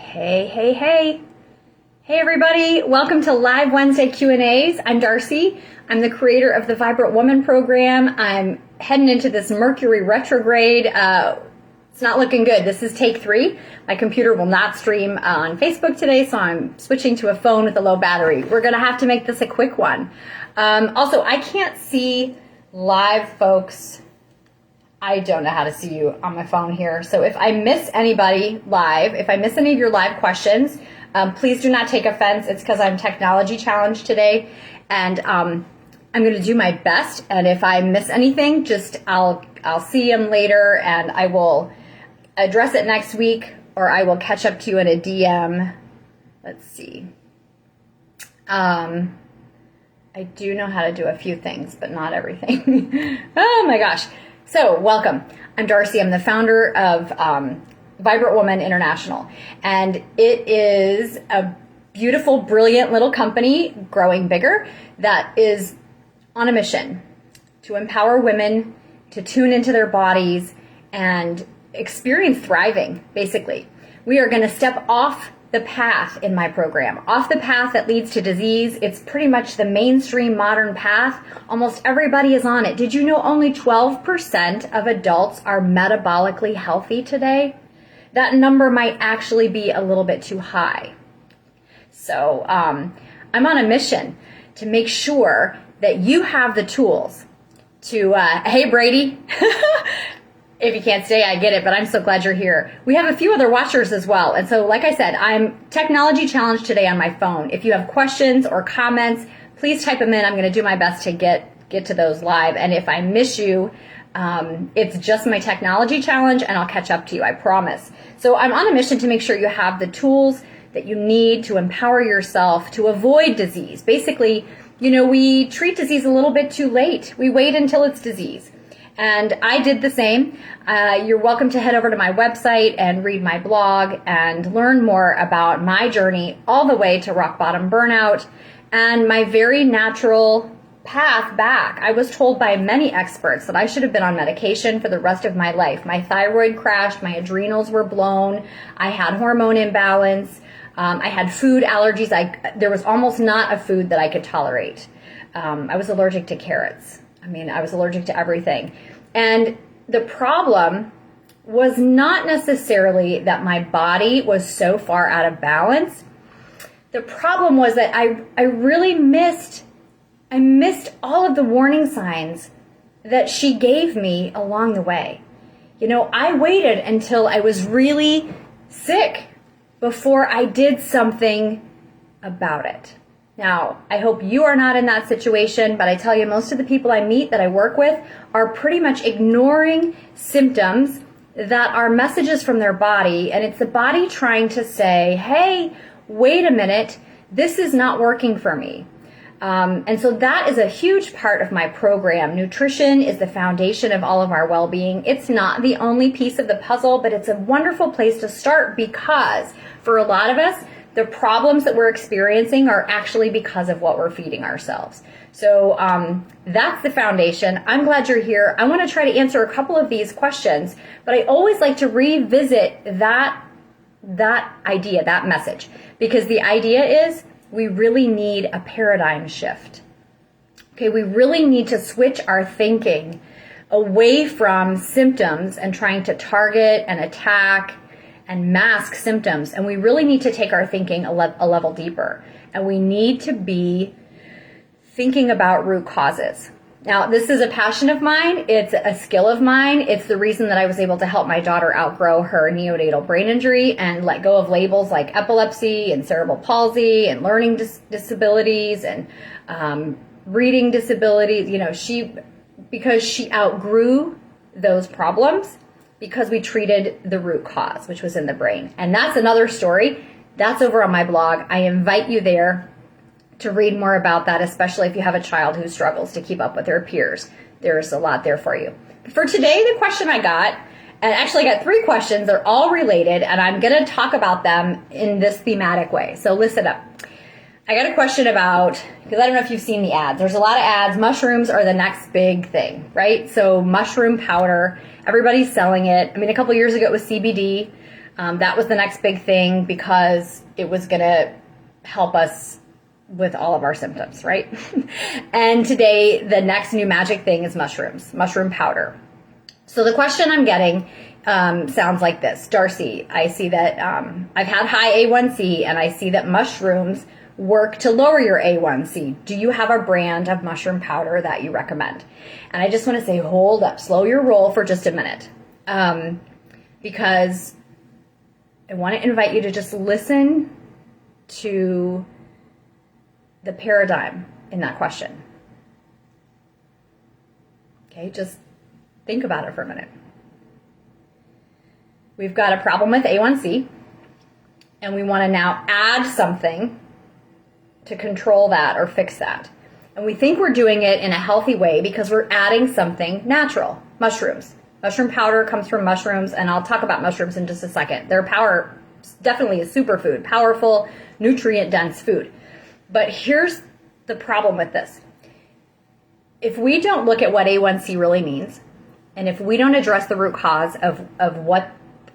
Hey, hey, hey. Hey everybody, welcome to Live Wednesday Q&As. I'm Darcy. I'm the creator of the Vibrant Woman program. I'm heading into this Mercury retrograde. It's not looking good. This is take 3. My computer will not stream on Facebook today, so I'm switching to a phone with a low battery. We're gonna have to make this a quick one. Also, I can't see live folks. I don't know how to see you on my phone here. So if I miss anybody live, if I miss any of your live questions, please do not take offense. It's because I'm technology challenged today, and I'm going to do my best. And if I miss anything, I'll see them later, and I will address it next week, or I will catch up to you in a DM. Let's see. I do know how to do a few things, but not everything. Oh my gosh. So welcome. I'm Darcy. I'm the founder of Vibrant Woman International, and it is a beautiful, brilliant little company growing bigger that is on a mission to empower women to tune into their bodies and experience thriving, basically. We are going to step off the path in my program, off the path that leads to disease. It's pretty much the mainstream modern path. Almost everybody is on it. Did you know only 12% of adults are metabolically healthy today? That number might actually be a little bit too high. So I'm on a mission to make sure that you have the tools to, hey Brady, if you can't stay, I get it, but I'm so glad you're here. We have a few other watchers as well. And so, like I said, I'm technology challenged today on my phone. If you have questions or comments, please type them in. I'm going to do my best to get to those live. And if I miss you, it's just my technology challenge, and I'll catch up to you, I promise. So I'm on a mission to make sure you have the tools that you need to empower yourself to avoid disease. Basically, we treat disease a little bit too late. We wait until it's disease. And I did the same. You're welcome to head over to my website and read my blog and learn more about my journey all the way to rock bottom burnout and my very natural path back. I was told by many experts that I should have been on medication for the rest of my life. My thyroid crashed, my adrenals were blown, I had hormone imbalance, I had food allergies. There was almost not a food that I could tolerate. I was allergic to carrots. I was allergic to everything. And the problem was not necessarily that my body was so far out of balance. The problem was that I really missed all of the warning signs that she gave me along the way. I waited until I was really sick before I did something about it. Now, I hope you are not in that situation, but I tell you, most of the people I meet that I work with are pretty much ignoring symptoms that are messages from their body, and it's the body trying to say, hey, wait a minute, this is not working for me. And so that is a huge part of my program. Nutrition is the foundation of all of our well-being. It's not the only piece of the puzzle, but it's a wonderful place to start because for a lot of us, the problems that we're experiencing are actually because of what we're feeding ourselves. So that's the foundation. I'm glad you're here. I want to try to answer a couple of these questions, but I always like to revisit that idea, that message, because the idea is we really need a paradigm shift. Okay, we really need to switch our thinking away from symptoms and trying to target and attack and mask symptoms, and we really need to take our thinking a level deeper, and we need to be thinking about root causes. Now, this is a passion of mine, it's a skill of mine, it's the reason that I was able to help my daughter outgrow her neonatal brain injury and let go of labels like epilepsy and cerebral palsy and learning disabilities and reading disabilities. Because she outgrew those problems, because we treated the root cause, which was in the brain. And that's another story. That's over on my blog. I invite you there to read more about that, especially if you have a child who struggles to keep up with their peers. There's a lot there for you. For today, the question I got, and actually I got 3 questions, they're all related, and I'm gonna talk about them in this thematic way. So listen up. I got a question about, because I don't know if you've seen the ads. There's a lot of ads. Mushrooms are the next big thing, right? So mushroom powder, everybody's selling it. A couple years ago it was CBD. That was the next big thing because it was going to help us with all of our symptoms, right? And today, the next new magic thing is mushrooms, mushroom powder. So the question I'm getting sounds like this. Darcy, I see that I've had high A1C and I see that mushrooms work to lower your A1C. Do you have a brand of mushroom powder that you recommend? And I just want to say, hold up, slow your roll for just a minute. Because I want to invite you to just listen to the paradigm in that question. Okay, just think about it for a minute. We've got a problem with A1C, and we want to now add something to control that or fix that. And we think we're doing it in a healthy way because we're adding something natural, mushrooms. Mushroom powder comes from mushrooms, and I'll talk about mushrooms in just a second. Their power definitely is superfood, powerful, nutrient-dense food. But here's the problem with this. If we don't look at what A1C really means, and if we don't address the root cause of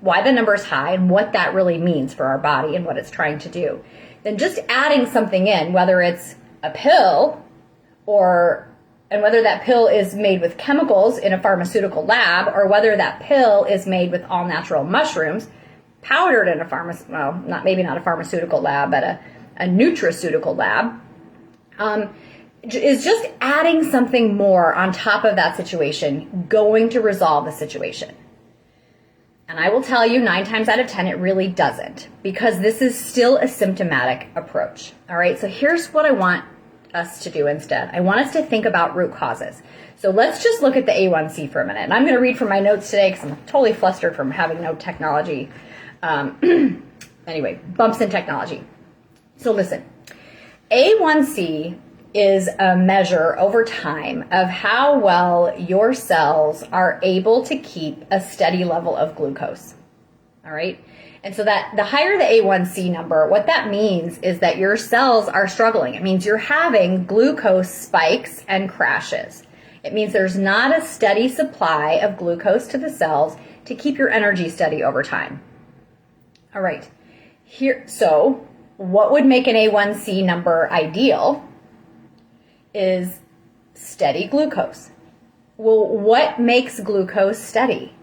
why the number is high and what that really means for our body and what it's trying to do, then just adding something in, whether it's a pill and whether that pill is made with chemicals in a pharmaceutical lab or whether that pill is made with all natural mushrooms, powdered in maybe not a pharmaceutical lab, but a nutraceutical lab, is just adding something more on top of that situation going to resolve the situation? And I will tell you 9 times out of 10, it really doesn't, because this is still a symptomatic approach. All right, so here's what I want us to do instead. I want us to think about root causes. So let's just look at the A1C for a minute. And I'm going to read from my notes today because I'm totally flustered from having no technology. Anyway, bumps in technology. So listen, A1C is a measure over time of how well your cells are able to keep a steady level of glucose. All right? And so that the higher the A1C number, what that means is that your cells are struggling. It means you're having glucose spikes and crashes. It means there's not a steady supply of glucose to the cells to keep your energy steady over time. All right. So what would make an A1C number ideal is steady glucose. Well, what makes glucose steady?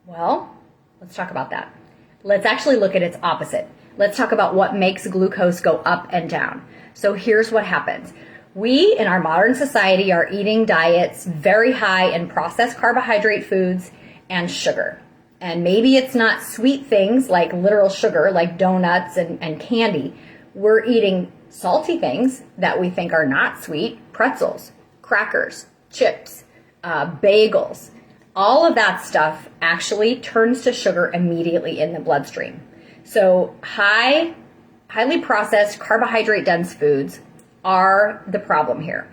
Well, let's talk about that. Let's actually look at its opposite. Let's talk about what makes glucose go up and down. So here's what happens. We, in our modern society, are eating diets very high in processed carbohydrate foods and sugar. And maybe it's not sweet things like literal sugar, like donuts and candy. We're eating salty things that we think are not sweet, pretzels, crackers, chips, bagels. All of that stuff actually turns to sugar immediately in the bloodstream. So highly processed carbohydrate-dense foods are the problem here.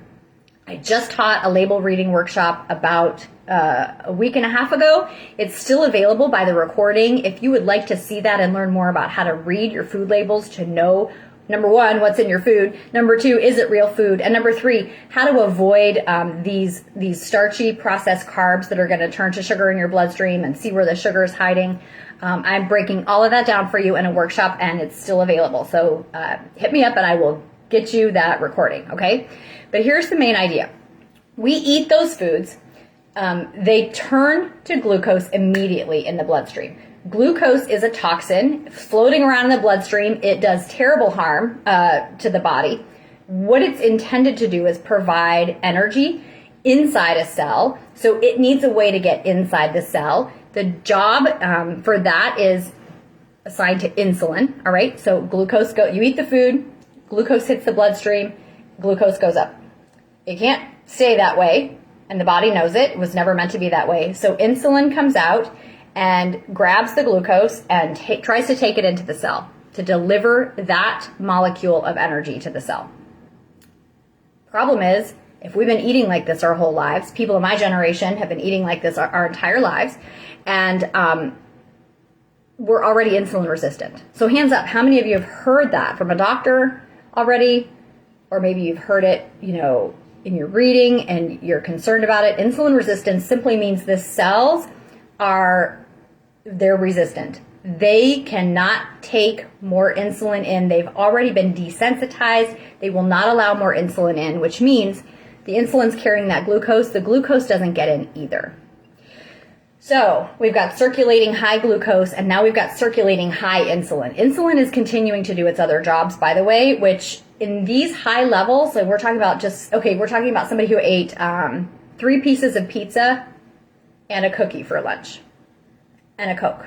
I just taught a label reading workshop about a week and a half ago. It's still available by the recording. If you would like to see that and learn more about how to read your food labels to know, number 1, what's in your food. Number 2, is it real food? And number 3, how to avoid these starchy processed carbs that are going to turn to sugar in your bloodstream and see where the sugar is hiding. I'm breaking all of that down for you in a workshop, and it's still available. So hit me up and I will get you that recording, okay? But here's the main idea. We eat those foods. They turn to glucose immediately in the bloodstream. Glucose is a toxin floating around in the bloodstream. It does terrible harm to the body. What it's intended to do is provide energy inside a cell. So it needs a way to get inside the cell. The job for that is assigned to insulin. All right. So you eat the food, glucose hits the bloodstream, glucose goes up. It can't stay that way, and the body knows it. It was never meant to be that way. So insulin comes out and grabs the glucose and tries to take it into the cell to deliver that molecule of energy to the cell. Problem is, if we've been eating like this our whole lives, people of my generation have been eating like this our entire lives, and we're already insulin resistant. So hands up, how many of you have heard that from a doctor already? Or maybe you've heard it, in your reading and you're concerned about it. Insulin resistance simply means the cells are they're resistant. They cannot take more insulin in. They've already been desensitized. They will not allow more insulin in, which means the insulin's carrying that glucose. The glucose doesn't get in either. So we've got circulating high glucose, and now we've got circulating high insulin. Insulin is continuing to do its other jobs, by the way, which in these high levels, like we're talking about somebody who ate 3 pieces of pizza and a cookie for lunch and a Coke.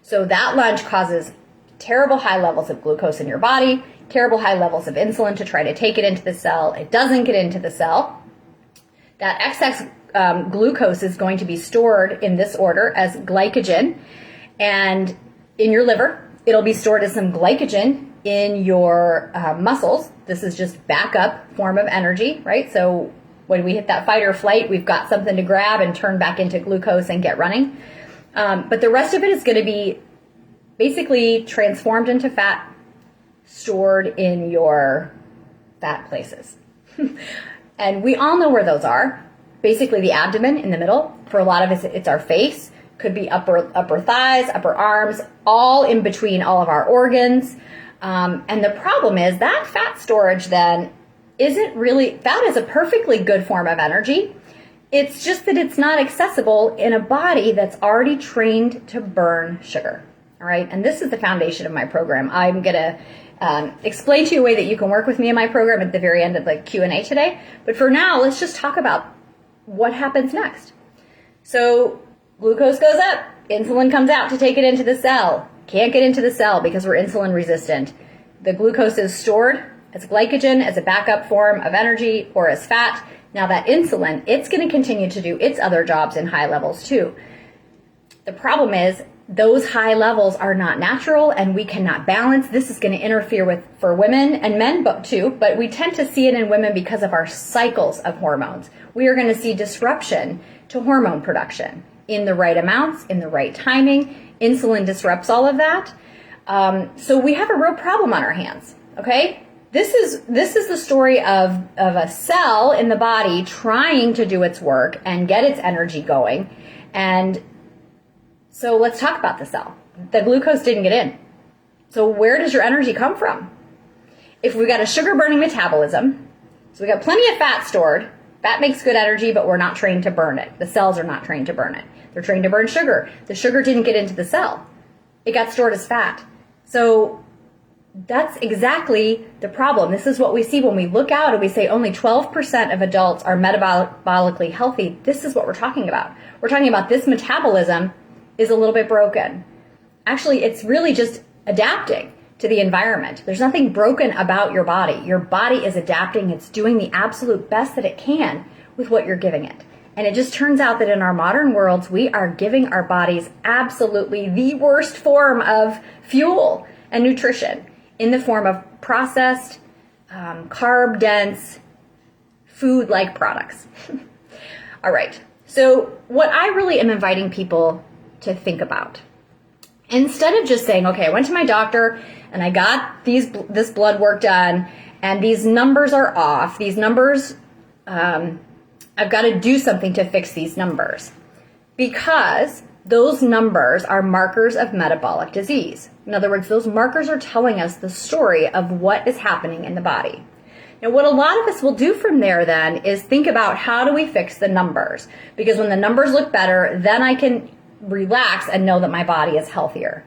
So that lunch causes terrible high levels of glucose in your body, terrible high levels of insulin to try to take it into the cell. It doesn't get into the cell. That excess glucose is going to be stored in this order as glycogen, and in your liver, it'll be stored as some glycogen in your muscles. This is just backup form of energy, right? So when we hit that fight or flight, we've got something to grab and turn back into glucose and get running. But the rest of it is going to be basically transformed into fat, stored in your fat places. And we all know where those are. Basically the abdomen in the middle. For a lot of us, it's our face. Could be upper thighs, upper arms, all in between all of our organs. And the problem is that fat storage then isn't really, fat is a perfectly good form of energy. It's just that it's not accessible in a body that's already trained to burn sugar. All right. And this is the foundation of my program. I'm going to explain to you a way that you can work with me in my program at the very end of the Q&A today. But for now, let's just talk about what happens next. So glucose goes up, insulin comes out to take it into the cell. Can't get into the cell because we're insulin resistant. The glucose is stored as glycogen, as a backup form of energy, or as fat. Now that insulin, it's going to continue to do its other jobs in high levels too. The problem is those high levels are not natural and we cannot balance. This is going to interfere with, for women and men too, but we tend to see it in women because of our cycles of hormones. We are going to see disruption to hormone production in the right amounts, in the right timing. Insulin disrupts all of that. So we have a real problem on our hands, okay? This is the story of a cell in the body trying to do its work and get its energy going. And so let's talk about the cell. The glucose didn't get in. So where does your energy come from? If we've got a sugar-burning metabolism, so we've got plenty of fat stored. Fat makes good energy, but we're not trained to burn it. The cells are not trained to burn it. They're trained to burn sugar. The sugar didn't get into the cell. It got stored as fat. So that's exactly the problem. This is what we see when we look out and we say only 12% of adults are metabolically healthy. This is what we're talking about. We're talking about this metabolism is a little bit broken. Actually, it's really just adapting to the environment. There's nothing broken about your body. Your body is adapting. It's doing the absolute best that it can with what you're giving it. And it just turns out that in our modern worlds, we are giving our bodies absolutely the worst form of fuel and nutrition in the form of processed, carb-dense, food-like products. All right. So what I really am inviting people to think about, instead of just saying, okay, I went to my doctor and I got this blood work done and these numbers are off, these numbers, I've got to do something to fix these numbers, because those numbers are markers of metabolic disease. In other words, those markers are telling us the story of what is happening in the body. Now, what a lot of us will do from there then is think about, how do we fix the numbers? Because when the numbers look better, then I can relax and know that my body is healthier.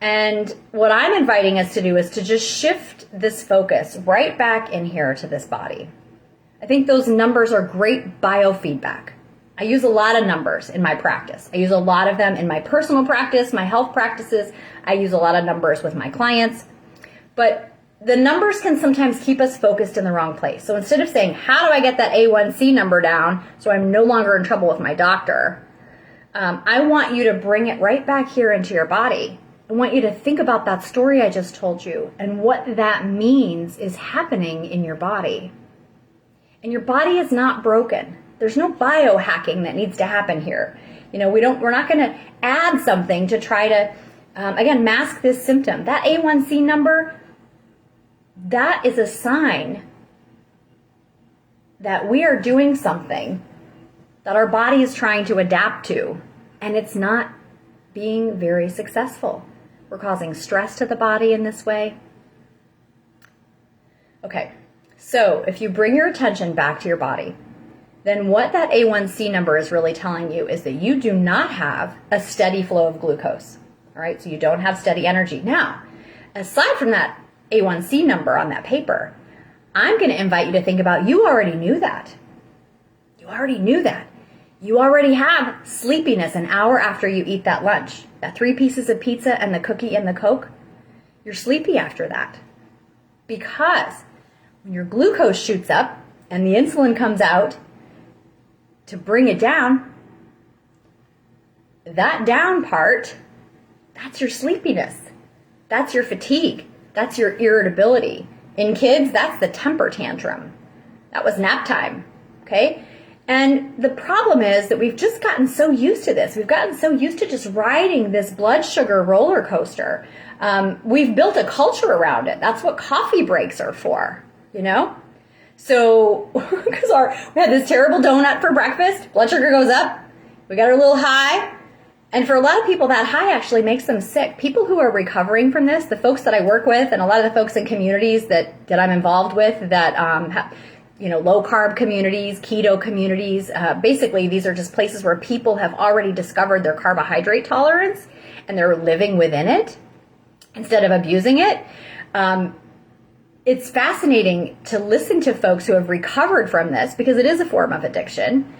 And what I'm inviting us to do is to just shift this focus right back in here to this body. I think those numbers are great biofeedback. I use a lot of numbers in my practice. I use a lot of them in my personal practice, my health practices. I use a lot of numbers with my clients. But the numbers can sometimes keep us focused in the wrong place. So instead of saying, how do I get that A1C number down so I'm no longer in trouble with my doctor, I want you to bring it right back here into your body. I want you to think about that story I just told you and what that means is happening in your body. And your body is not broken. There's no biohacking that needs to happen here. You know, we're not going to add something to try to, again, mask this symptom. That A1C number, that is a sign that we are doing something that our body is trying to adapt to, and it's not being very successful. We're causing stress to the body in this way. Okay, so if you bring your attention back to your body, then what that A1C number is really telling you is that you do not have a steady flow of glucose. All right, so you don't have steady energy. Now, aside from that A1C number on that paper, I'm going to invite you to think about, you already knew that. You already knew that. You already have sleepiness an hour after you eat that lunch. That 3 pieces of pizza and the cookie and the Coke, you're sleepy after that. Because when your glucose shoots up and the insulin comes out to bring it down, that down part, that's your sleepiness. That's your fatigue. That's your irritability. In kids, that's the temper tantrum. That was nap time, okay? And the problem is that we've just gotten so used to this. We've gotten so used to just riding this blood sugar roller coaster. We've built a culture around it. That's what coffee breaks are for, you know? So, because we had this terrible donut for breakfast, blood sugar goes up, we got our little high, and for a lot of people, that high actually makes them sick. People who are recovering from this, the folks that I work with, and a lot of the folks in communities that I'm involved with that have, low carb communities, keto communities, basically these are just places where people have already discovered their carbohydrate tolerance and they're living within it instead of abusing it. It's fascinating to listen to folks who have recovered from this, because it is a form of addiction.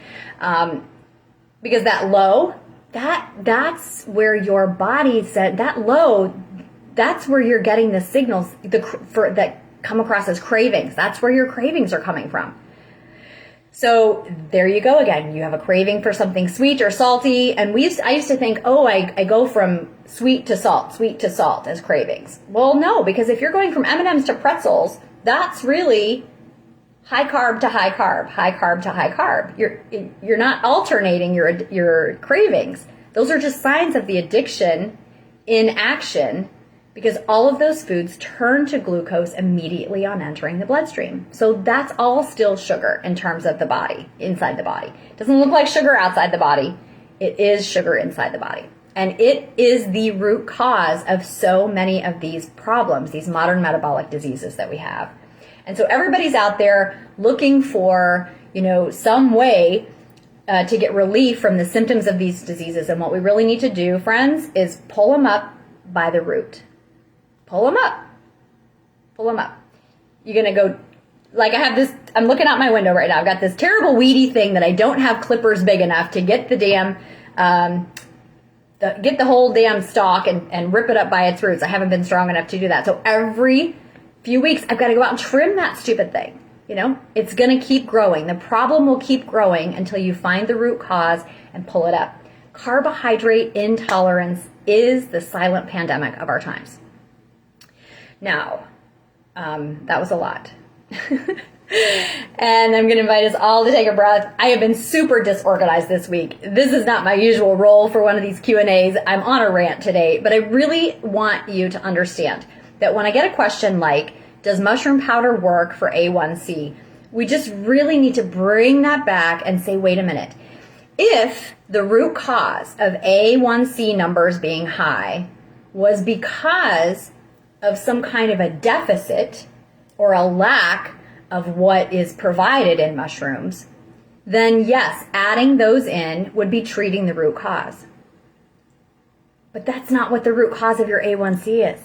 Because that low, that's where your body said, that low, that's where you're getting the signals that come across as cravings. That's where your cravings are coming from. So there you go again. You have a craving for something sweet or salty. And I used to think, I go from sweet to salt as cravings. Well, no, because if you're going from M&Ms to pretzels, that's really high carb to high carb, high carb to high carb. You're not alternating your cravings. Those are just signs of the addiction in action, because all of those foods turn to glucose immediately on entering the bloodstream. So that's all still sugar in terms of the body, inside the body. It doesn't look like sugar outside the body. It is sugar inside the body. And it is the root cause of so many of these problems, these modern metabolic diseases that we have. And so everybody's out there looking for, some way to get relief from the symptoms of these diseases. And what we really need to do, friends, is pull them up by the root. Pull them up. Pull them up. You're going to go, like I have this, I'm looking out my window right now. I've got this terrible weedy thing that I don't have clippers big enough to get the damn, get the whole damn stalk and rip it up by its roots. I haven't been strong enough to do that. So every few weeks, I've got to go out and trim that stupid thing. It's going to keep growing. The problem will keep growing until you find the root cause and pull it up. Carbohydrate intolerance is the silent pandemic of our times. Now, that was a lot. And I'm going to invite us all to take a breath. I have been super disorganized this week. This is not my usual role for one of these Q&As. I'm on a rant today, but I really want you to understand that when I get a question like, does mushroom powder work for A1C? We just really need to bring that back and say, wait a minute. If the root cause of A1C numbers being high was because of some kind of a deficit or a lack of what is provided in mushrooms, then yes, adding those in would be treating the root cause. But that's not what the root cause of your A1C is.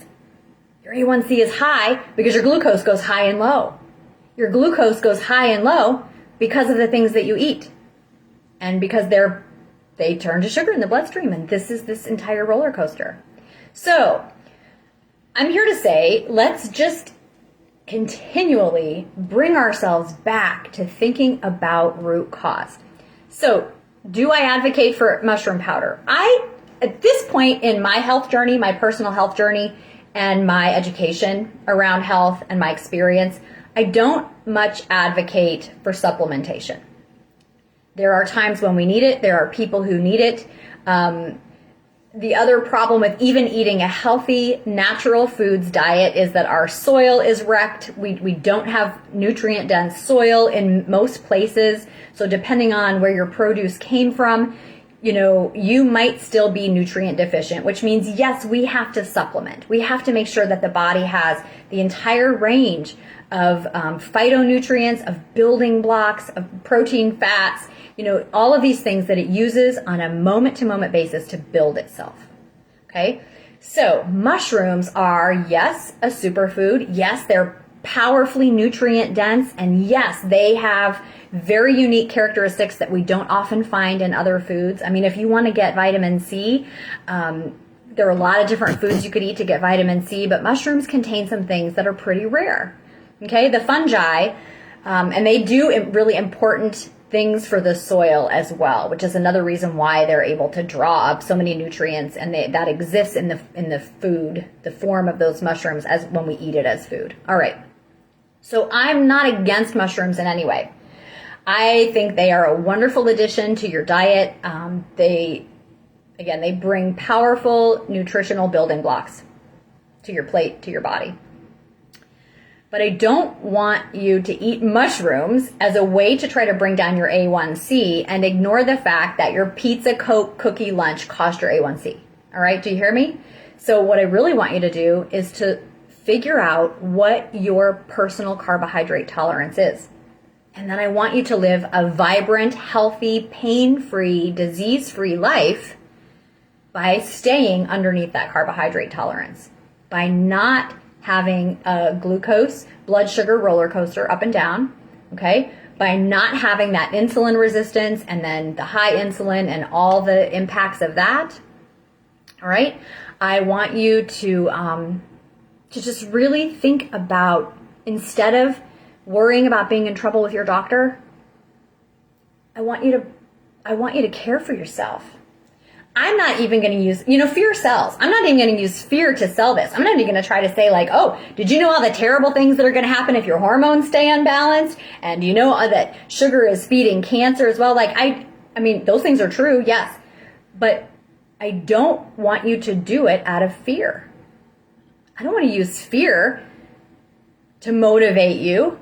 Your A1C is high because your glucose goes high and low. Your glucose goes high and low because of the things that you eat. And because they turn to sugar in the bloodstream. And this is this entire roller coaster. So I'm here to say, let's just continually bring ourselves back to thinking about root cause. So do I advocate for mushroom powder? At this point in my health journey, my personal health journey, and my education around health and my experience, I don't much advocate for supplementation. There are times when we need it. There are people who need it. The other problem with even eating a healthy, natural foods diet is that our soil is wrecked. We don't have nutrient-dense soil in most places. So depending on where your produce came from, you might still be nutrient deficient, which means, yes, we have to supplement. We have to make sure that the body has the entire range of phytonutrients, of building blocks, of protein, fats, all of these things that it uses on a moment-to-moment basis to build itself. Okay? So mushrooms are, yes, a superfood. Yes, they're powerfully nutrient dense. And yes, they have very unique characteristics that we don't often find in other foods. I mean, if you want to get vitamin C, there are a lot of different foods you could eat to get vitamin C, but mushrooms contain some things that are pretty rare. Okay, the fungi, and they do really important things for the soil as well, which is another reason why they're able to draw up so many nutrients, and that exists in the food, the form of those mushrooms as when we eat it as food. All right. So I'm not against mushrooms in any way. I think they are a wonderful addition to your diet. They bring powerful nutritional building blocks to your plate, to your body. But I don't want you to eat mushrooms as a way to try to bring down your A1C and ignore the fact that your pizza, Coke, cookie lunch cost your A1C. All right, do you hear me? So what I really want you to do is to figure out what your personal carbohydrate tolerance is. And then I want you to live a vibrant, healthy, pain-free, disease-free life by staying underneath that carbohydrate tolerance, by not having a glucose blood sugar roller coaster up and down, okay? By not having that insulin resistance and then the high insulin and all the impacts of that, all right? I want you to just really think about, instead of worrying about being in trouble with your doctor, I want you to care for yourself. I'm not even going to use, fear sells. I'm not even going to use fear to sell this. I'm not even going to try to say like, oh, did you know all the terrible things that are going to happen if your hormones stay unbalanced? And you know that sugar is feeding cancer as well? Like, I mean, those things are true, yes. But I don't want you to do it out of fear. I don't want to use fear to motivate you.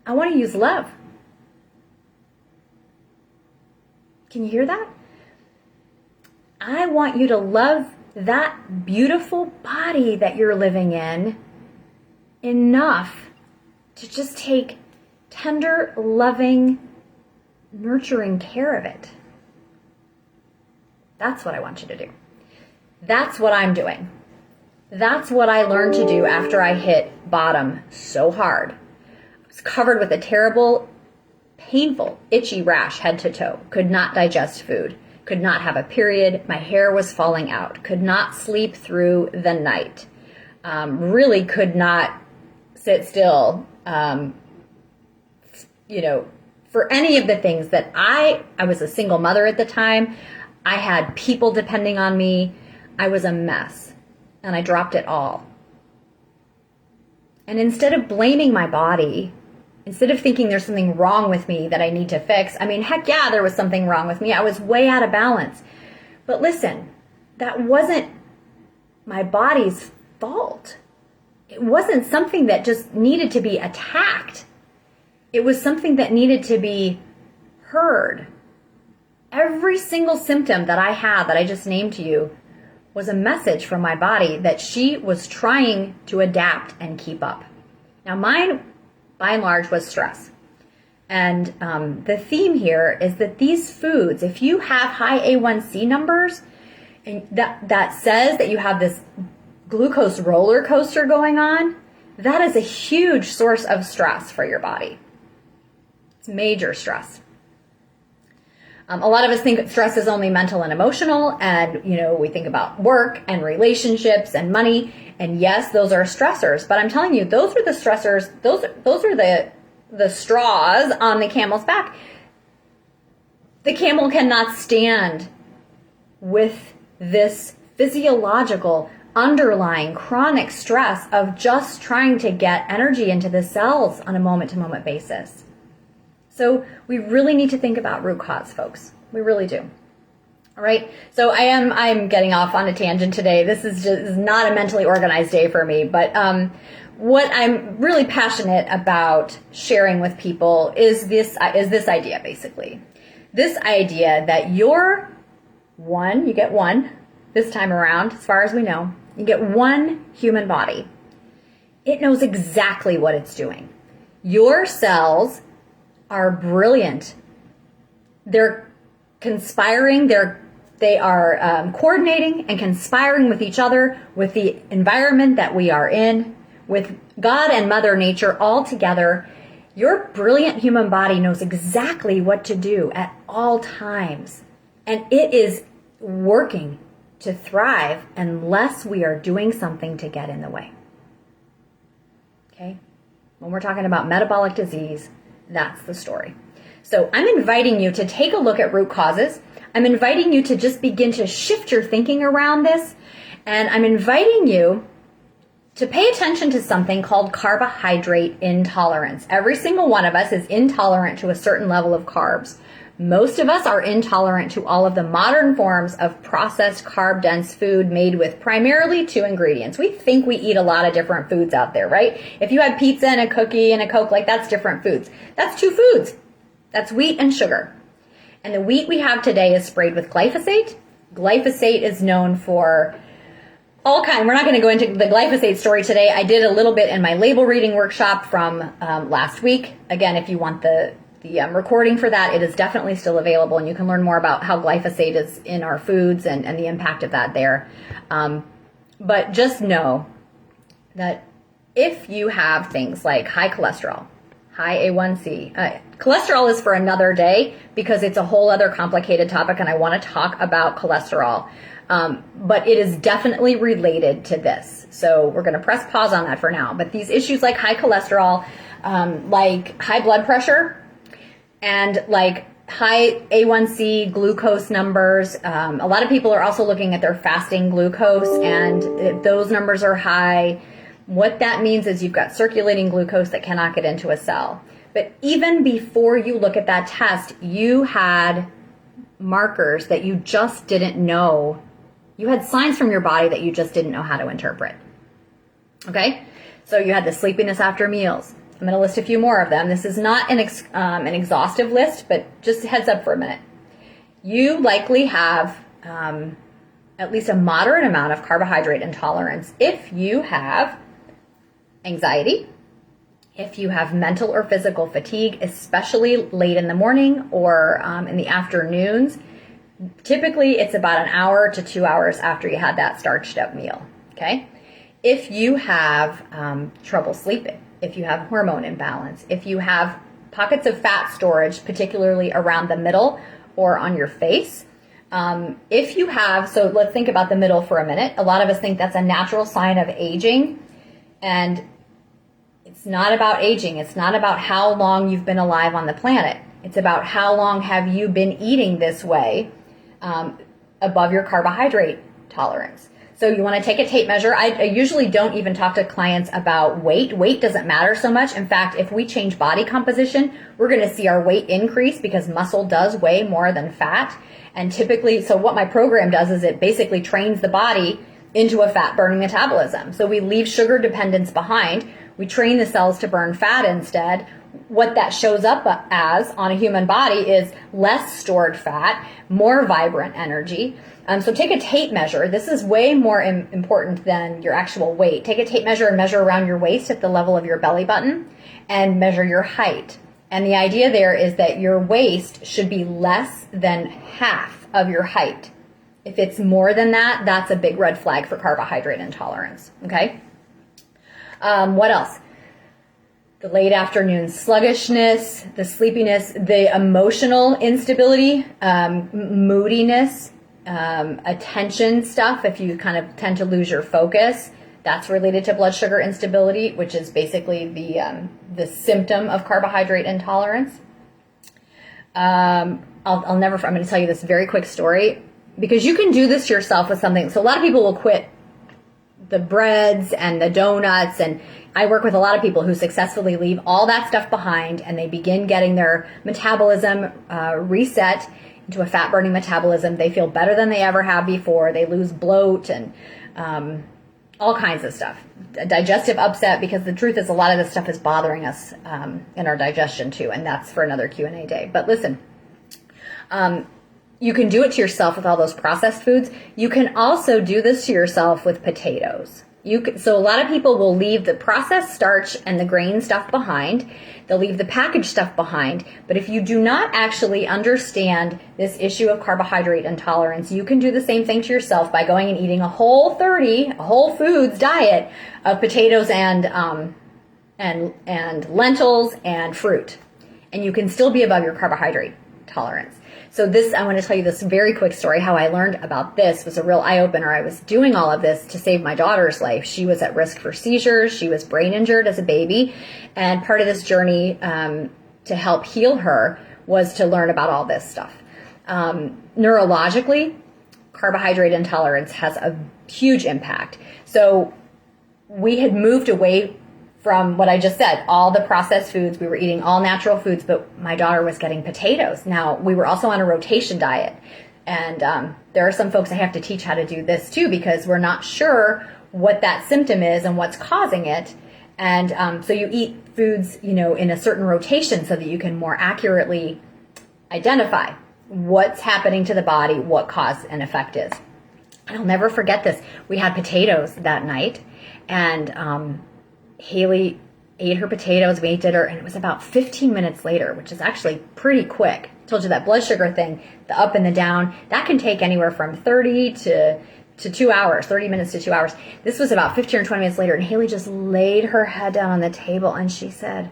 I want to use love. Can you hear that? I want you to love that beautiful body that you're living in enough to just take tender, loving, nurturing care of it. That's what I want you to do. That's what I'm doing. That's what I learned to do after I hit bottom so hard. I was covered with a terrible, painful, itchy rash head to toe. Could not digest food. Could not have a period. My hair was falling out. Could not sleep through the night. Really could not sit still, for any of the things that I was a single mother at the time. I had people depending on me. I was a mess, and I dropped it all. And instead of blaming my body, instead of thinking there's something wrong with me that I need to fix, I mean, heck yeah, there was something wrong with me. I was way out of balance. But listen, that wasn't my body's fault. It wasn't something that just needed to be attacked. It was something that needed to be heard. Every single symptom that I had that I just named to you was a message from my body that she was trying to adapt and keep up. Now mine, by and large, was stress. And the theme here is that these foods, if you have high A1C numbers, and that says that you have this glucose roller coaster going on, that is a huge source of stress for your body. It's major stress. A lot of us think stress is only mental and emotional, and we think about work and relationships and money, and yes, those are stressors. But I'm telling you, those are the stressors. Those are the straws on the camel's back. The camel cannot stand with this physiological, underlying, chronic stress of just trying to get energy into the cells on a moment-to-moment basis. So we really need to think about root cause, folks. We really do. All right. So I'm getting off on a tangent today. This is not a mentally organized day for me, but what I'm really passionate about sharing with people is this idea, basically, This idea that you're one, you get one this time around, as far as we know, you get one human body. It knows exactly what it's doing. Your cells are brilliant. They're conspiring, they are coordinating and conspiring with each other, with the environment that we are in, with God and Mother Nature all together. Your brilliant human body knows exactly what to do at all times. And it is working to thrive unless we are doing something to get in the way. Okay? When we're talking about metabolic disease, that's the story. So I'm inviting you to take a look at root causes. I'm inviting you to just begin to shift your thinking around this. And I'm inviting you to pay attention to something called carbohydrate intolerance. Every single one of us is intolerant to a certain level of carbs. Most of us are intolerant to all of the modern forms of processed carb-dense food made with primarily 2 ingredients. We think we eat a lot of different foods out there, right? If you had pizza and a cookie and a Coke, like that's different foods. That's 2 foods. That's wheat and sugar. And the wheat we have today is sprayed with glyphosate. Glyphosate is known for all kinds. We're not going to go into the glyphosate story today. I did a little bit in my label reading workshop from last week. Again, if you want the recording for that, it is definitely still available, and you can learn more about how glyphosate is in our foods and the impact of that there. But just know that if you have things like high cholesterol, high A1C, cholesterol is for another day because it's a whole other complicated topic, and I want to talk about cholesterol. But it is definitely related to this. So we're going to press pause on that for now. But these issues like high cholesterol, like high blood pressure, and like high A1C glucose numbers. A lot of people are also looking at their fasting glucose, and if those numbers are high, what that means is you've got circulating glucose that cannot get into a cell. But even before you look at that test, you had markers that you just didn't know. You had signs from your body that you just didn't know how to interpret. Okay? So you had the sleepiness after meals. I'm going to list a few more of them. This is not an exhaustive list, but just heads up for a minute. You likely have at least a moderate amount of carbohydrate intolerance if you have anxiety, if you have mental or physical fatigue, especially late in the morning or in the afternoons. Typically, it's about an hour to 2 hours after you had that starched up meal. Okay? If you have trouble sleeping, if you have hormone imbalance, if you have pockets of fat storage, particularly around the middle or on your face, if you have, so let's think about the middle for a minute. A lot of us think that's a natural sign of aging, and it's not about aging. It's not about how long you've been alive on the planet. It's about how long have you been eating this way above your carbohydrate tolerance. So you want to take a tape measure. I usually don't even talk to clients about weight. Weight doesn't matter so much. In fact, if we change body composition, we're going to see our weight increase because muscle does weigh more than fat. And typically, so what my program does is it basically trains the body into a fat burning metabolism. So we leave sugar dependence behind. We train the cells to burn fat instead. What that shows up as on a human body is less stored fat, more vibrant energy. So take a tape measure. This is way more important than your actual weight. Take a tape measure and measure around your waist at the level of your belly button and measure your height. And the idea there is that your waist should be less than half of your height. If it's more than that, that's a big red flag for carbohydrate intolerance. Okay? What else? The late afternoon sluggishness, the sleepiness, the emotional instability, moodiness, attention stuff. If you kind of tend to lose your focus, that's related to blood sugar instability, which is basically the symptom of carbohydrate intolerance. I'm going to tell you this very quick story because you can do this yourself with something. So a lot of people will quit the breads and the donuts, and I work with a lot of people who successfully leave all that stuff behind and they begin getting their metabolism reset into a fat-burning metabolism. They feel better than they ever have before. They lose bloat and all kinds of stuff. Digestive upset, because the truth is a lot of this stuff is bothering us in our digestion too, and that's for another Q&A day. But listen, You can do it to yourself with all those processed foods. You can also do this to yourself with potatoes. So a lot of people will leave the processed starch and the grain stuff behind. They'll leave the packaged stuff behind. But if you do not actually understand this issue of carbohydrate intolerance, you can do the same thing to yourself by going and eating a whole foods diet of potatoes and lentils and fruit. And you can still be above your carbohydrate tolerance. So I want to tell you this very quick story. How I learned about this was a real eye-opener. I was doing all of this to save my daughter's life. She was at risk for seizures. She was brain injured as a baby. And part of this journey to help heal her was to learn about all this stuff. Neurologically, carbohydrate intolerance has a huge impact. So we had moved away from what I just said, all the processed foods. We were eating all natural foods, but my daughter was getting potatoes. Now, we were also on a rotation diet. And there are some folks I have to teach how to do this too, because we're not sure what that symptom is and what's causing it. And so you eat foods, in a certain rotation so that you can more accurately identify what's happening to the body, what cause and effect is. And I'll never forget this. We had potatoes that night, and Haley ate her potatoes, we ate dinner, and it was about 15 minutes later, which is actually pretty quick. I told you that blood sugar thing, the up and the down, that can take anywhere from 30 to 2 hours, 30 minutes to 2 hours. This was about 15 or 20 minutes later, and Haley just laid her head down on the table, and she said,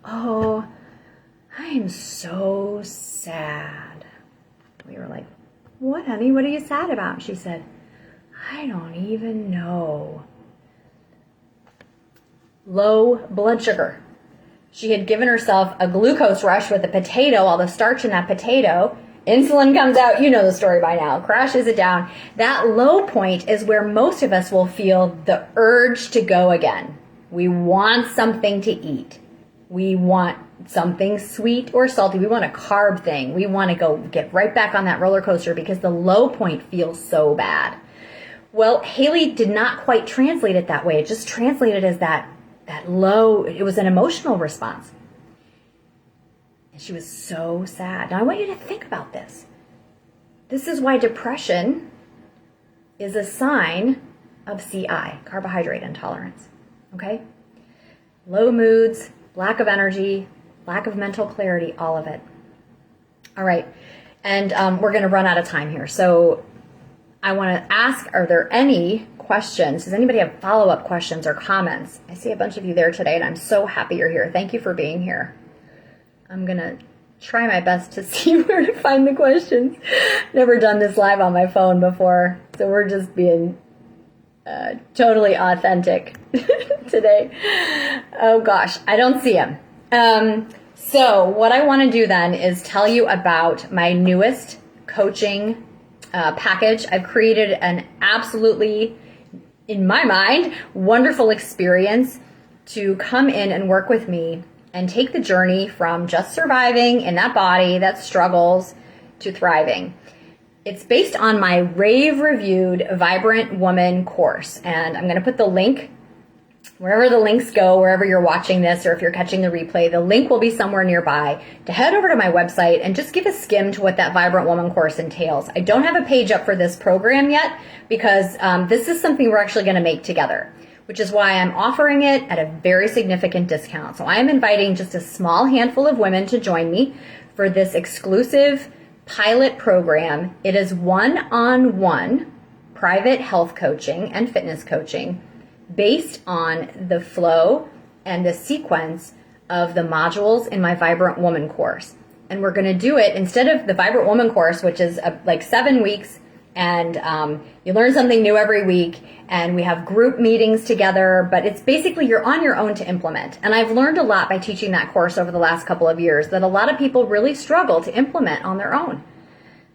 "Oh, I'm so sad." We were like, "What, honey? What are you sad about?" She said, "I don't even know." Low blood sugar. She had given herself a glucose rush with a potato, all the starch in that potato. Insulin comes out, you know the story by now, crashes it down. That low point is where most of us will feel the urge to go again. We want something to eat. We want something sweet or salty. We want a carb thing. We want to go get right back on that roller coaster because the low point feels so bad. Well, Haley did not quite translate it that way. It just translated as that low, it was an emotional response. And she was so sad. Now I want you to think about this. This is why depression is a sign of CI, carbohydrate intolerance. Okay? Low moods, lack of energy, lack of mental clarity, all of it. All right. And we're going to run out of time here. So I want to ask, are there any questions? Does anybody have follow-up questions or comments? I see a bunch of you there today, and I'm so happy you're here. Thank you for being here. I'm going to try my best to see where to find the questions. Never done this live on my phone before, so we're just being totally authentic today. Oh gosh, I don't see them. So what I want to do then is tell you about my newest coaching package. I've created an absolutely, in my mind, wonderful experience to come in and work with me and take the journey from just surviving in that body that struggles to thriving. It's based on my rave-reviewed Vibrant Woman course, and I'm going to put the link wherever the links go, wherever you're watching this, or if you're catching the replay, the link will be somewhere nearby to head over to my website and just give a skim to what that Vibrant Woman course entails. I don't have a page up for this program yet because this is something we're actually going to make together, which is why I'm offering it at a very significant discount. So I am inviting just a small handful of women to join me for this exclusive pilot program. It is one-on-one private health coaching and fitness coaching based on the flow and the sequence of the modules in my Vibrant Woman course. And we're going to do it instead of the Vibrant Woman course, which is like 7 weeks, and you learn something new every week, and we have group meetings together, but it's basically you're on your own to implement. And I've learned a lot by teaching that course over the last couple of years that a lot of people really struggle to implement on their own.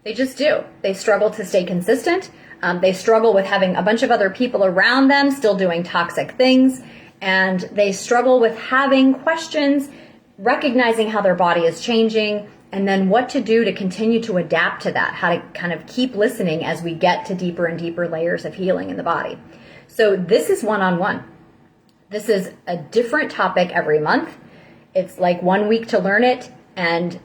They just do. They struggle to stay consistent. They struggle with having a bunch of other people around them still doing toxic things, and they struggle with having questions, recognizing how their body is changing, and then what to do to continue to adapt to that, how to kind of keep listening as we get to deeper and deeper layers of healing in the body. So this is one-on-one. This is a different topic every month. It's like 1 week to learn it and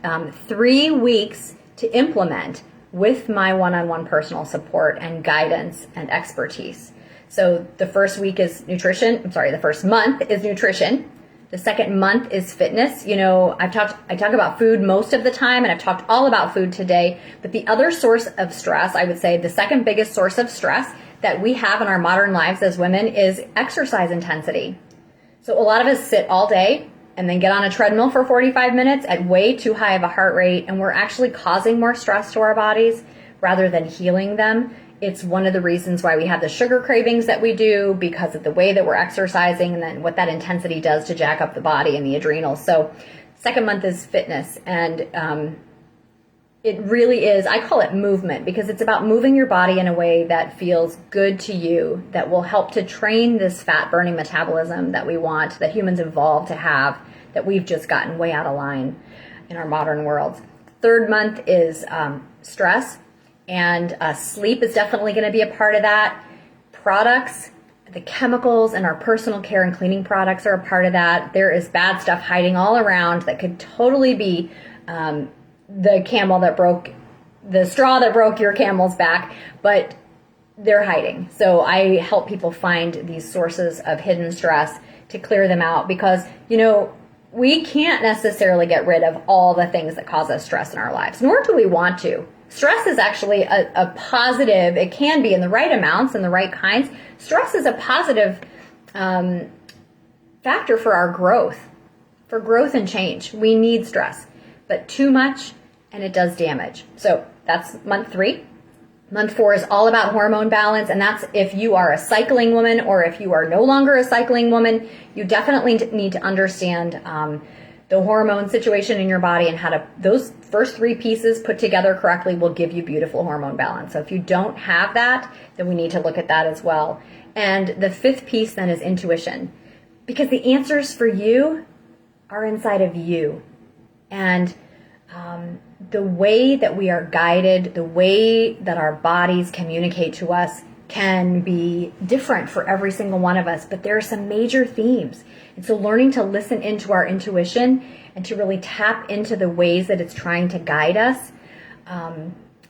3 weeks to implement with my one-on-one personal support and guidance and expertise. So the first week is nutrition. The first month is nutrition. The second month is fitness. I talk about food most of the time, and I've talked all about food today. But the other source of stress, I would say the second biggest source of stress that we have in our modern lives as women is exercise intensity. So a lot of us sit all day and then get on a treadmill for 45 minutes at way too high of a heart rate, and we're actually causing more stress to our bodies rather than healing them. It's one of the reasons why we have the sugar cravings that we do, because of the way that we're exercising and then what that intensity does to jack up the body and the adrenals. So second month is fitness, and it really is, I call it movement, because it's about moving your body in a way that feels good to you, that will help to train this fat burning metabolism that we want, that humans evolved to have, that we've just gotten way out of line in our modern world. Third month is stress, and sleep is definitely going to be a part of that. Products, the chemicals in our personal care and cleaning products are a part of that. There is bad stuff hiding all around that could totally be the straw that broke your camel's back, but they're hiding. So I help people find these sources of hidden stress to clear them out, because, we can't necessarily get rid of all the things that cause us stress in our lives, nor do we want to. Stress is actually a positive. It can be in the right amounts and the right kinds. Stress is a positive factor for our growth, and change. We need stress, but too much, and it does damage. So that's month 3. Month 4 is all about hormone balance, and that's if you are a cycling woman or if you are no longer a cycling woman, you definitely need to understand the hormone situation in your body, and how to, those first 3 pieces put together correctly will give you beautiful hormone balance. So if you don't have that, then we need to look at that as well. And the 5th piece then is intuition, because the answers for you are inside of you. And the way that we are guided, the way that our bodies communicate to us can be different for every single one of us, but there are some major themes. And so learning to listen into our intuition and to really tap into the ways that it's trying to guide us,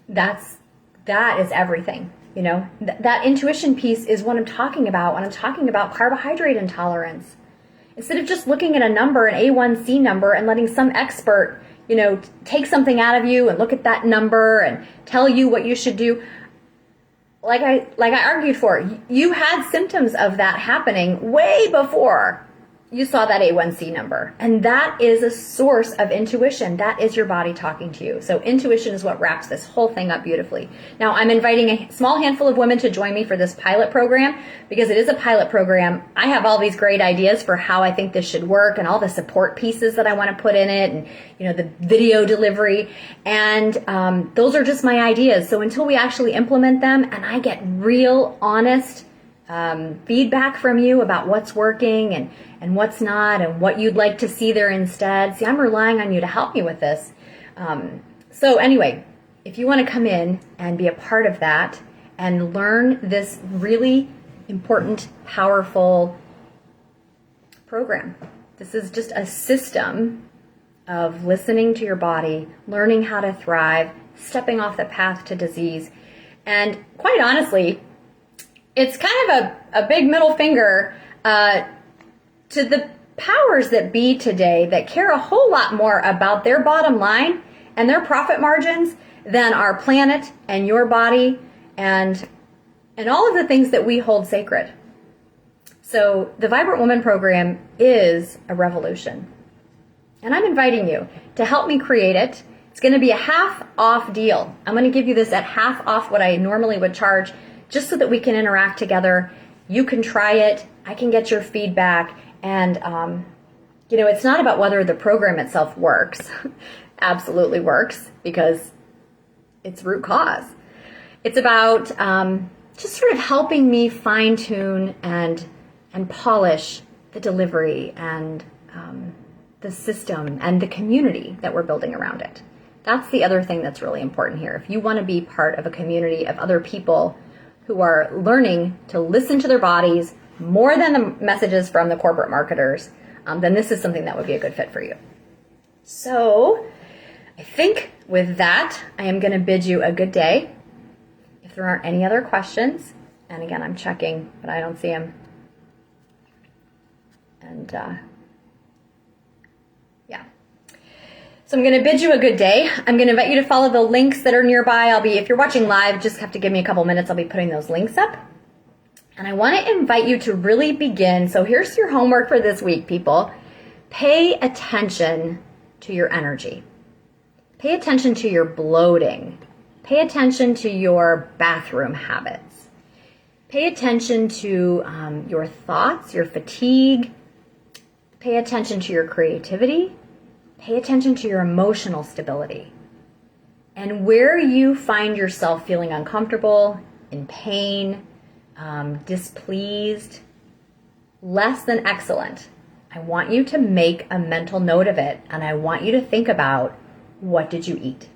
that is everything. That intuition piece is what I'm talking about when I'm talking about carbohydrate intolerance. Instead of just looking at a number, an A1C number, and letting some expert take something out of you and look at that number and tell you what you should do. Like I argued for, you had symptoms of that happening way before you saw that A1C number. And that is a source of intuition. That is your body talking to you. So intuition is what wraps this whole thing up beautifully. Now, I'm inviting a small handful of women to join me for this pilot program, because it is a pilot program. I have all these great ideas for how I think this should work, and all the support pieces that I want to put in it, and the video delivery. And those are just my ideas. So until we actually implement them and I get real, honest feedback from you about what's working and what's not, and what you'd like to see there instead. See, I'm relying on you to help me with this. So anyway, if you want to come in and be a part of that and learn this really important, powerful program, this is just a system of listening to your body, learning how to thrive, stepping off the path to disease. And quite honestly, it's kind of a big middle finger to the powers that be today, that care a whole lot more about their bottom line and their profit margins than our planet and your body and all of the things that we hold sacred. So the Vibrant Woman program is a revolution. And I'm inviting you to help me create it. It's going to be a half off deal. I'm going to give you this at half off what I normally would charge, just so that we can interact together. You can try it. I can get your feedback. And, it's not about whether the program itself works. Absolutely works, because it's root cause. It's about just sort of helping me fine tune and polish the delivery and the system and the community that we're building around it. That's the other thing that's really important here. If you want to be part of a community of other people who are learning to listen to their bodies more than the messages from the corporate marketers, then this is something that would be a good fit for you. So I think with that, I am going to bid you a good day. If there aren't any other questions, and again, I'm checking, but I don't see them. And yeah. So I'm going to bid you a good day. I'm going to invite you to follow the links that are nearby. If you're watching live, just have to give me a couple minutes. I'll be putting those links up. And I want to invite you to really begin. So here's your homework for this week, people. Pay attention to your energy. Pay attention to your bloating. Pay attention to your bathroom habits. Pay attention to your thoughts, your fatigue. Pay attention to your creativity. Pay attention to your emotional stability. And where you find yourself feeling uncomfortable, in pain, displeased, less than excellent, I want you to make a mental note of it, and I want you to think about, what did you eat?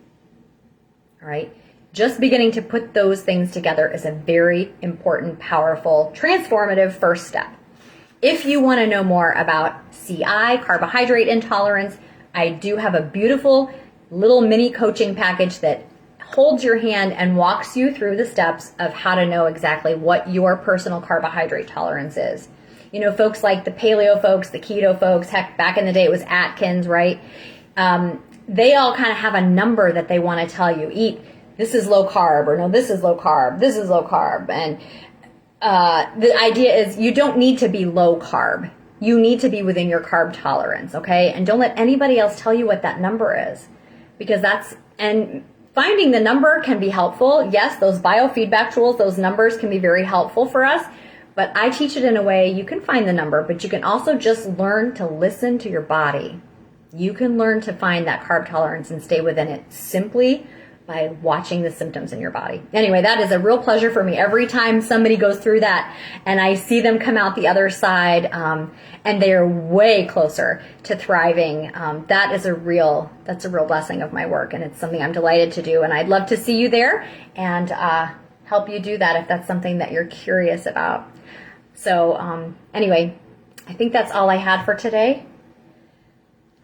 All right? Just beginning to put those things together is a very important, powerful, transformative first step. If you want to know more about CI, carbohydrate intolerance, I do have a beautiful little mini coaching package that holds your hand and walks you through the steps of how to know exactly what your personal carbohydrate tolerance is. You know, folks like the paleo folks, the keto folks, heck, back in the day it was Atkins, right? They all kind of have a number that they want to tell you. Eat, this is low carb, or no, this is low carb, this is low carb. And the idea is you don't need to be low carb. You need to be within your carb tolerance, okay? And don't let anybody else tell you what that number is, because and finding the number can be helpful. Yes, those biofeedback tools, those numbers can be very helpful for us, but I teach it in a way you can find the number, but you can also just learn to listen to your body. You can learn to find that carb tolerance and stay within it simply by watching the symptoms in your body. Anyway, that is a real pleasure for me. Every time somebody goes through that and I see them come out the other side and they are way closer to thriving, that's a real blessing of my work, and it's something I'm delighted to do. And I'd love to see you there and help you do that if that's something that you're curious about. So anyway, I think that's all I had for today.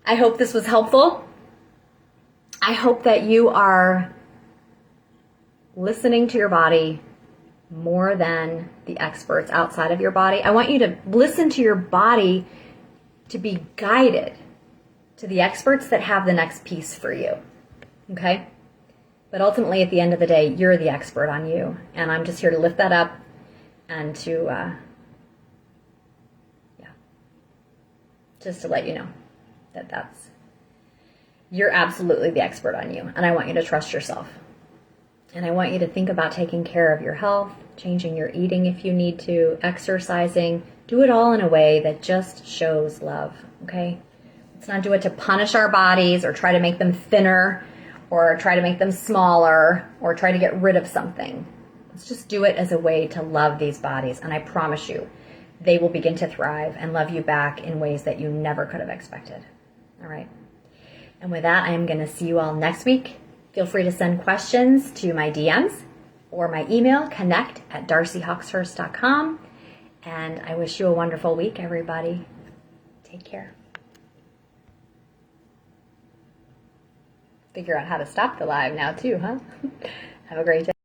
I hope this was helpful. I hope that you are listening to your body more than the experts outside of your body. I want you to listen to your body to be guided to the experts that have the next piece for you. Okay? But ultimately, at the end of the day, you're the expert on you. And I'm just here to lift that up and to, just to let you know that you're absolutely the expert on you. And I want you to trust yourself. And I want you to think about taking care of your health, changing your eating if you need to, exercising. Do it all in a way that just shows love, okay? Let's not do it to punish our bodies or try to make them thinner or try to make them smaller or try to get rid of something. Let's just do it as a way to love these bodies. And I promise you, they will begin to thrive and love you back in ways that you never could have expected. All right? And with that, I am going to see you all next week. Feel free to send questions to my DMs or my email, connect@darcyhawkshurst.com. And I wish you a wonderful week, everybody. Take care. Figure out how to stop the live now, too, huh? Have a great day.